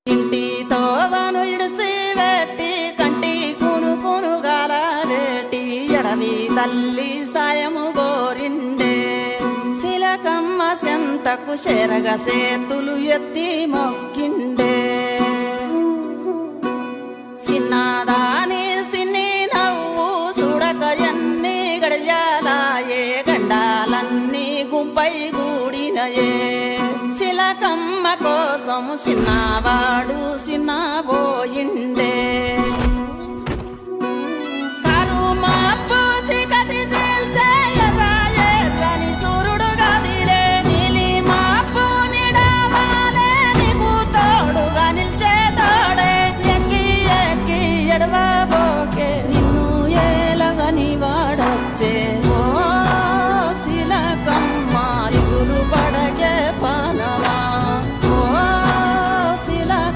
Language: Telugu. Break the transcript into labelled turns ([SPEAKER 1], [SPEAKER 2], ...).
[SPEAKER 1] ఇంటితో వను ఇడిసి వెట్టి కంటి కును కునుగాల వేటి ఎడవి తల్లి సాయము గోరిండే శిలకమ్మ సెంతకు చెరగ సేతులు ఎత్తి మొక్కిండే చిన్నదాని సిన్ని నవ్వు చూడక ఎన్ని గడియాలాయే గండాలన్నీ గుంపై గూడినయే శిలకమ్మ కోసం చిన్నవాడు